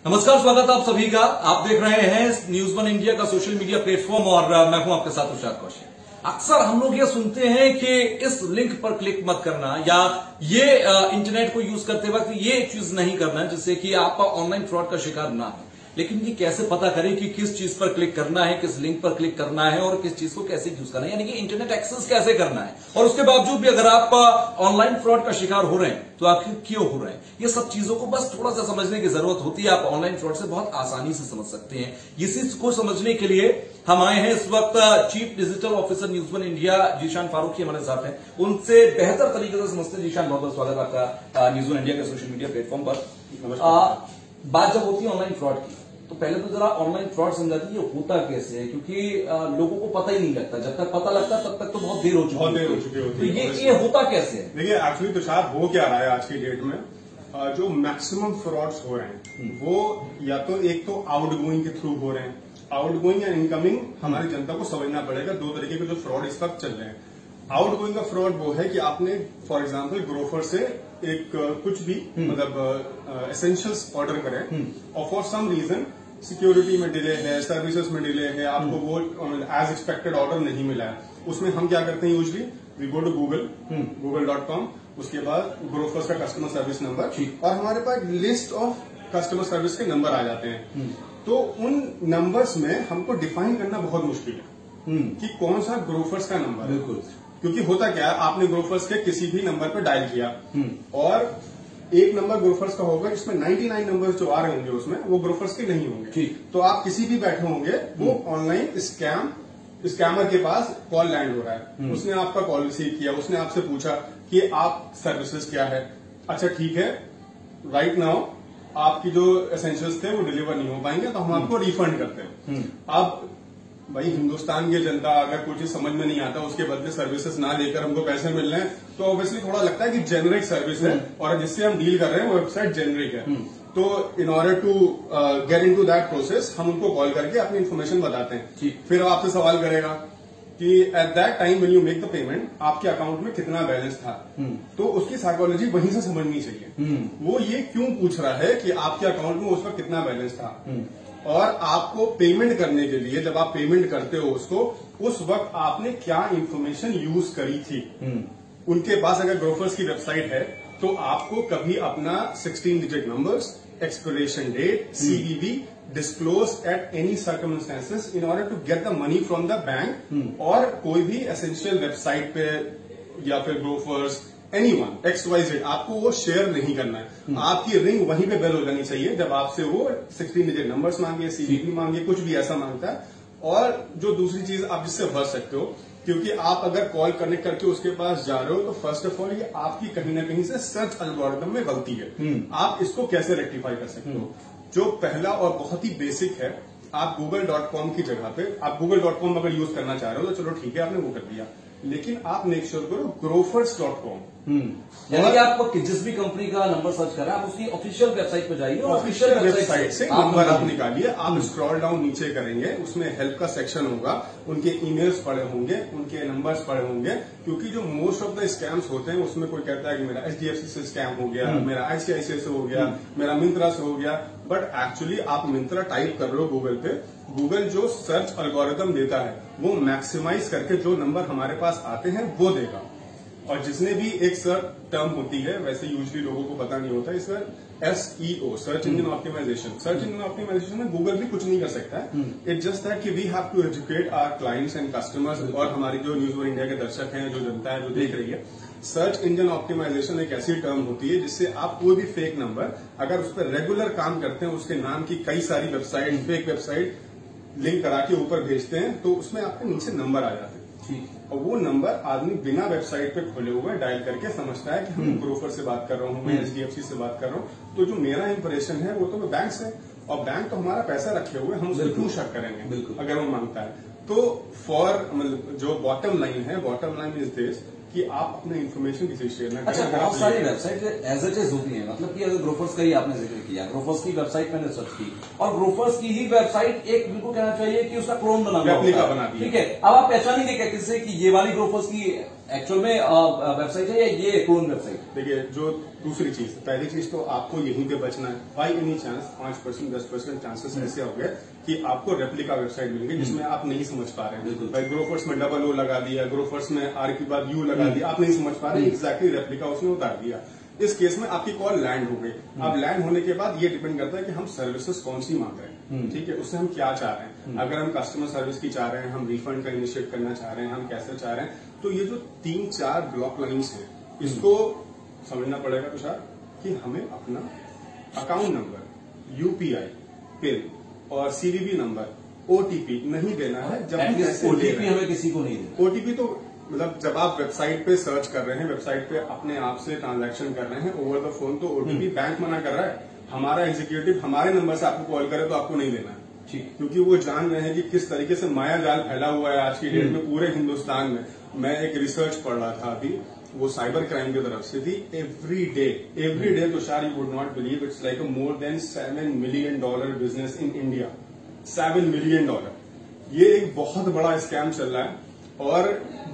नमस्कार, स्वागत है आप सभी का। आप देख रहे हैं न्यूज वन इंडिया का सोशल मीडिया प्लेटफॉर्म और मैं हूं आपके साथ तुषार कौशिक। अक्सर हम लोग ये सुनते हैं कि इस लिंक पर क्लिक मत करना या ये इंटरनेट को यूज करते वक्त ये चीज नहीं करना जिससे कि आप ऑनलाइन फ्रॉड का शिकार ना हो। लेकिन ये कैसे पता करें कि किस चीज पर क्लिक करना है, किस लिंक पर क्लिक करना है और किस चीज को कैसे यूज करना है, यानी कि इंटरनेट एक्सेस कैसे करना है। और उसके बावजूद भी अगर आप ऑनलाइन फ्रॉड का शिकार हो रहे हैं तो आखिर क्यों हो रहे हैं, ये सब चीजों को बस थोड़ा सा समझने की जरूरत होती है। आप ऑनलाइन फ्रॉड से बहुत आसानी से समझ सकते हैं। इसी को समझने के लिए हम आए हैं इस वक्त chief digital officer news one India Zeeshan Farooqui हमारे साथ हैं। उनसे बेहतर तरीके से समझते हैं। जीशान, बहुत बहुत स्वागत आपका न्यूज वन इंडिया के सोशल मीडिया प्लेटफॉर्म पर। बात जब होती है ऑनलाइन फ्रॉड की, तो पहले तो जरा ऑनलाइन फ्रॉड समझा दीजिए, ये होता कैसे है, क्योंकि लोगों को पता ही नहीं लगता। जब तक पता लगता तब तक तो बहुत देर हो चुकी होती है। तो ये होता कैसे है? देखिए, एक्चुअली तुषार हो क्या रहा है आज की डेट में, जो मैक्सिमम फ्रॉड्स हो रहे हैं वो या तो एक तो आउटगोइंग के थ्रू हो रहे हैं। आउटगोइंग या इनकमिंग हमारी जनता को समझना पड़ेगा। दो तरीके के जो फ्रॉड इस वक्त चल रहे हैं। आउटगोइंग का फ्रॉड वो है कि आपने फॉर एग्जाम्पल ग्रोफर से एक कुछ भी मतलब एसेंशियल्स ऑर्डर करें और फॉर सम रीजन सिक्योरिटी में डिले है, सर्विसेज में डिले है, आपको वो एज एक्सपेक्टेड ऑर्डर नहीं मिला है। उसमें हम क्या करते हैं usually, we go to google.com, उसके बाद ग्रोफर्स का कस्टमर सर्विस नंबर और हमारे पास लिस्ट ऑफ कस्टमर सर्विस के नंबर आ जाते हैं। तो उन नंबर्स में हमको डिफाइन करना बहुत मुश्किल है कि कौन सा ग्रोफर्स का नंबर है। क्योंकि होता क्या है, आपने ग्रोफर्स के किसी भी नंबर पर डायल किया और एक नंबर ग्रोफर्स का होगा जिसमें 99 नंबर जो आ रहे होंगे उसमें वो ग्रोफर्स के नहीं होंगे। तो आप किसी भी बैठे होंगे, वो ऑनलाइन स्कैमर के पास कॉल लैंड हो रहा है। उसने आपका कॉल रिसीव किया, उसने आपसे पूछा कि आप सर्विसेज क्या है। अच्छा ठीक है, राइट नाउ आपकी जो एसेंशियल्स थे वो डिलीवर नहीं हो पाएंगे तो हम आपको रिफंड करते हैं। अब भाई, हिंदुस्तान की जनता अगर कुछ चीज समझ में नहीं आता, उसके बदले सर्विसेज ना लेकर हमको पैसे मिल रहे हैं तो ऑब्वियसली थोड़ा लगता है कि जेनरिक सर्विस है और जिससे हम डील कर रहे हैं वो वेबसाइट जेनरिक है। तो in order to get into that process हम उनको कॉल करके अपनी इन्फॉर्मेशन बताते हैं। फिर वो आपसे सवाल करेगा कि at that time when you make the payment आपके अकाउंट में कितना बैलेंस था। तो उसकी साइकोलॉजी वहीं से समझनी चाहिए। वो ये क्यों पूछ रहा है कि आपके अकाउंट में उस वक्त कितना बैलेंस था, और आपको पेमेंट करने के लिए जब आप पेमेंट करते हो उसको, उस वक्त आपने क्या इंफॉर्मेशन यूज करी थी। उनके पास अगर ग्रोफर्स की वेबसाइट है तो आपको कभी अपना 16 digit numbers, expiration date, CVV disclose at any circumstances in order to get the money from the bank. और कोई भी एसेंशियल वेबसाइट पे या फिर ग्रोफर्स एनीवन XYZ आपको वो शेयर नहीं करना है। आपकी रिंग वहीं पे बेल हो जानी चाहिए जब आपसे वो 16 डिजिट नंबर्स मांगे, CVV मांगे, कुछ भी ऐसा मांगता है। और जो दूसरी चीज आप जिससे बच सकते हो, क्योंकि आप अगर कॉल कनेक्ट करके उसके पास जा रहे हो तो फर्स्ट ऑफ ऑल ये आपकी कहीं ना कहीं से सर्च एल्गोरिथम में गलती है। आप इसको कैसे रेक्टिफाई कर सकते हो? जो पहला और बहुत ही बेसिक है, आप google.com की जगह पे आप google.com अगर यूज करना चाह रहे हो तो चलो ठीक है, आपने वो कर दिया, लेकिन आप मेक श्योर करो grofers.com। यानी कि आप जिस भी कंपनी का नंबर सर्च करें, आप उसकी ऑफिशियल वेबसाइट पर जाइए और ऑफिशियल वेबसाइट से नंबर आप निकालिए। आप स्क्रॉल डाउन नीचे करेंगे, उसमें हेल्प का सेक्शन होगा, उनके ईमेल्स पड़े होंगे, उनके नंबर्स पड़े होंगे। क्योंकि जो मोस्ट ऑफ द स्कैम्स होते हैं उसमें कोई कहता है कि मेरा HDFC से स्कैम हो गया, मेरा ICICI से हो गया, मेरा मिंत्रा से हो गया। बट एक्चुअली आप मिंत्रा टाइप कर रहे हो गूगल पे, गूगल जो सर्च एल्गोरिथम देता है वो मैक्सिमाइज करके जो नंबर हमारे पास आते हैं वो देगा। और जिसने भी एक टर्म होती है, वैसे यूजुअली लोगों को पता नहीं होता, इसका SEO, search engine optimisation. Search engine optimisation में गूगल भी कुछ नहीं कर सकता है। इट जस्ट है कि we have to educate our clients and customers और हमारी जो न्यूज वन इंडिया के दर्शक हैं, जो जनता है जो देख रही है। सर्च इंजन ऑप्टिमाइजेशन एक ऐसी टर्म होती है जिससे आप कोई भी फेक नंबर अगर उस पर रेगुलर काम करते हैं, उसके नाम की कई सारी वेबसाइट, फेक वेबसाइट लिंक करा के ऊपर भेजते हैं, तो उसमें आपके नीचे नंबर आ जाते हैं। और वो नंबर आदमी बिना वेबसाइट पे खोले हुए डायल करके समझता है कि हम ग्रोफर से बात कर रहा हूँ, मैं HDFC से बात कर रहा हूँ, तो जो मेरा इंप्रेशन है वो तो बैंक से, और बैंक तो हमारा पैसा रखे हुए, हम उसको क्यों शक करेंगे अगर वो मांगता है। तो फॉर मतलब जो बॉटम लाइन है, बॉटम लाइन इज दिस कि आप अपने इन्फॉर्मेशन किसी शेयर ना करें। अच्छा, बहुत सारी वेबसाइट एज इट इज होती है, मतलब कि अगर ग्रोफर्स का ही आपने जिक्र किया, ग्रोफर्स की वेबसाइट मैंने सर्च की और ग्रोफर्स की ही वेबसाइट एक बिल्कुल कहना चाहिए कि उसका क्लोन बना हुआ है, ठीक है। अब आप पहचानेंगे कैसे कि ये वाली ग्रोफर्स की एक्चुअल में वेबसाइट है या ये क्लोन वेबसाइट? देखिए, जो दूसरी चीज, पहली चीज तो आपको यहीं पे बचना है। बाई एनी चांस 5% 10% चांसेस ऐसे हो गए कि आपको रेप्लिका वेबसाइट मिलेगी जिसमें आप नहीं समझ पा रहे हैं। भाई ग्रोफर्स में डबल ओ लगा दिया, ग्रोफर्स में आर के बाद यू लगा दिया, आप नहीं समझ पा रहे, एग्जैक्टली रेप्लिका उसने उतार दिया। इस केस में आपकी कॉल लैंड हो गई। अब लैंड होने के बाद ये डिपेंड करता है कि हम सर्विसेज कौन सी मांग रहे हैं, ठीक है, उससे हम क्या चाह रहे हैं। अगर हम कस्टमर सर्विस की चाह रहे हैं, हम रिफंड का इनिशिएट करना चाह रहे हैं, हम कैसे चाह रहे हैं, तो ये जो 3-4 ब्लॉक लाइन्स हैं इसको समझना पड़ेगा तुषार कि हमें अपना अकाउंट नंबर, यूपीआई पिन और सीवीवी नंबर, ओटीपी नहीं देना है। जब ओटीपी हमें किसी को नहीं देना। ओटीपी तो मतलब जब आप वेबसाइट पे सर्च कर रहे हैं, वेबसाइट पे अपने आप से ट्रांजैक्शन कर रहे हैं ओवर द फोन, तो ओटीपी बैंक मना कर रहा है। हमारा एग्जीक्यूटिव हमारे नंबर से आपको कॉल करे तो आपको नहीं देना है, ठीक, क्योंकि वो जान रहे हैं कि किस तरीके से माया जाल फैला हुआ है आज की डेट में पूरे हिंदुस्तान में। मैं एक रिसर्च पढ़ रहा था अभी, वो साइबर क्राइम की तरफ से थी। Every day Tushar, you would not believe, it's like more than $7 million business in India. $7 million, ये एक बहुत बड़ा स्कैम चल रहा है। और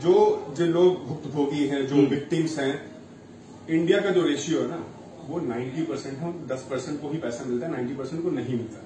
जो लोग भुक्तभोगी हैं, जो विक्टिम्स हैं, इंडिया का जो रेशियो है ना वो 90% है, 10% को ही पैसा मिलता है, 90% को नहीं मिलता।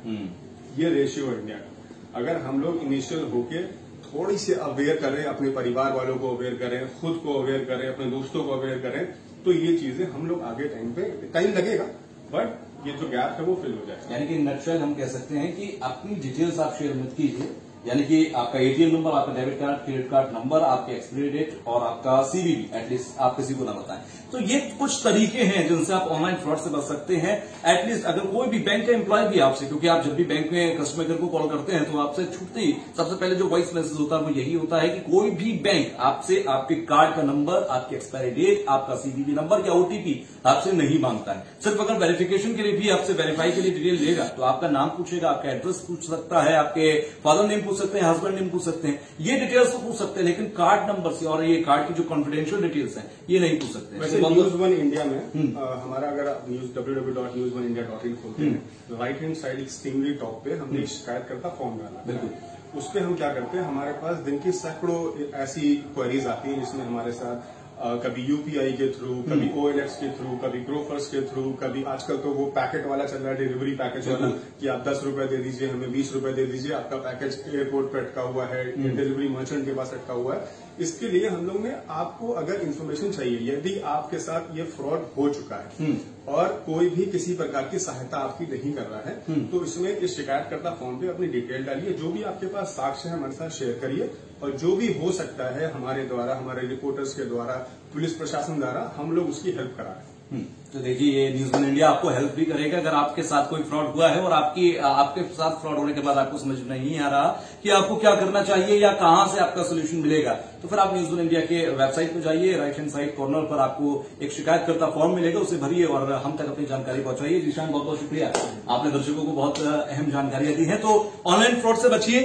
ये रेशियो है इंडिया का। अगर हम लोग इनिशियल होके थोड़ी सी अवेयर करें, अपने परिवार वालों को अवेयर करें, खुद को अवेयर करें, अपने दोस्तों को अवेयर करें, तो ये चीजें हम लोग आगे टाइम लगेगा, बट ये जो गैप है वो फिल हो जाएगा। यानी कि नटशेल हम कह सकते हैं कि अपनी डिटेल्स आप शेयर मत कीजिए, यानी कि आपका एटीएम नंबर, आपका debit card, credit card number, आपके एक्सपायरी डेट और आपका सीवीवी एटलीस्ट आप किसी को ना बताएं। तो ये कुछ तरीके हैं जिनसे आप ऑनलाइन फ्रॉड से बच सकते हैं। एटलीस्ट अगर कोई भी बैंक का एम्प्लॉय भी आपसे, क्योंकि आप जब भी बैंक में कस्टमर केयर को कॉल करते हैं तो आपसे छूटते ही सबसे पहले जो वॉइस मैसेज होता है वो यही होता है कि कोई भी बैंक आपसे आपके कार्ड का नंबर, आपकी एक्सपायरी डेट, आपका सीवीवी नंबर या ओटीपी आपसे नहीं मांगता है। सिर्फ अगर वेरिफिकेशन के लिए भी आपसे वेरीफाई के लिए डिटेल लेगा तो आपका नाम पूछेगा, आपका एड्रेस पूछ सकता है, आपके फादर नेम पूछ सकते हैं, हस्बैंड नेम पूछ सकते हैं, ये डिटेल्स तो पूछ सकते हैं, लेकिन कार्ड नंबर से और ये कार्ड की जो कॉन्फिडेंशियल डिटेल्स हैं ये नहीं पूछ सकते। वैसे न्यूज़1 इंडिया में हमारा अगर आप www.newsoneindia.in खोलते हैं, right hand side extremely top पे हमने एक शिकायतकर्ता फॉर्म डाला। बिल्कुल, उस पर हम क्या करते हैं, हमारे पास दिन की सैकड़ों ऐसी क्वेरीज आती हैं जिसमें हमारे साथ कभी यूपीआई के थ्रू, कभी OLX के थ्रू, कभी ग्रोफर्स के थ्रू, कभी आजकल तो वो पैकेट वाला चल रहा है, डिलीवरी पैकेज वाला, कि आप 10 रुपए दे दीजिए, हमें 20 रुपए दे दीजिए, आपका पैकेज एयरपोर्ट पे अटका हुआ है, डिलीवरी मर्चेंट के पास अटका हुआ है। इसके लिए हम लोग ने आपको अगर इन्फॉर्मेशन चाहिए, यदि आपके साथ ये फ्रॉड हो चुका है और कोई भी किसी प्रकार की सहायता आपकी नहीं कर रहा है, तो इसमें इस शिकायतकर्ता फॉर्म पे अपनी डिटेल डालिए, जो भी आपके पास साक्ष्य है हमारे साथ शेयर करिए, और जो भी हो सकता है हमारे द्वारा, हमारे रिपोर्टर्स के द्वारा, पुलिस प्रशासन द्वारा हम लोग उसकी हेल्प करा रहे हैं। तो देखिए, ये न्यूज़1 इंडिया आपको हेल्प भी करेगा अगर आपके साथ कोई फ्रॉड हुआ है और आपके साथ फ्रॉड होने के बाद आपको समझ नहीं आ रहा कि आपको क्या करना चाहिए या कहां से आपका सोल्यूशन मिलेगा, तो फिर आप न्यूज़1 इंडिया के वेबसाइट पर जाइए, राइट हैंड साइड कॉर्नर पर आपको एक शिकायतकर्ता फॉर्म मिलेगा, उसे भरिए और हम तक अपनी जानकारी पहुंचाइए। जीशान, बहुत बहुत शुक्रिया, आपने दर्शकों को बहुत अहम जानकारियां दी हैं। तो ऑनलाइन फ्रॉड से बचिए,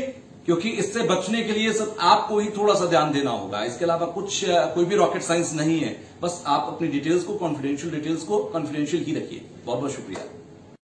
क्योंकि इससे बचने के लिए सिर्फ आपको ही थोड़ा सा ध्यान देना होगा, इसके अलावा कोई भी रॉकेट साइंस नहीं है। बस आप अपनी डिटेल्स को, कॉन्फिडेंशियल डिटेल्स को कॉन्फिडेंशियल ही रखिए। बहुत बहुत शुक्रिया।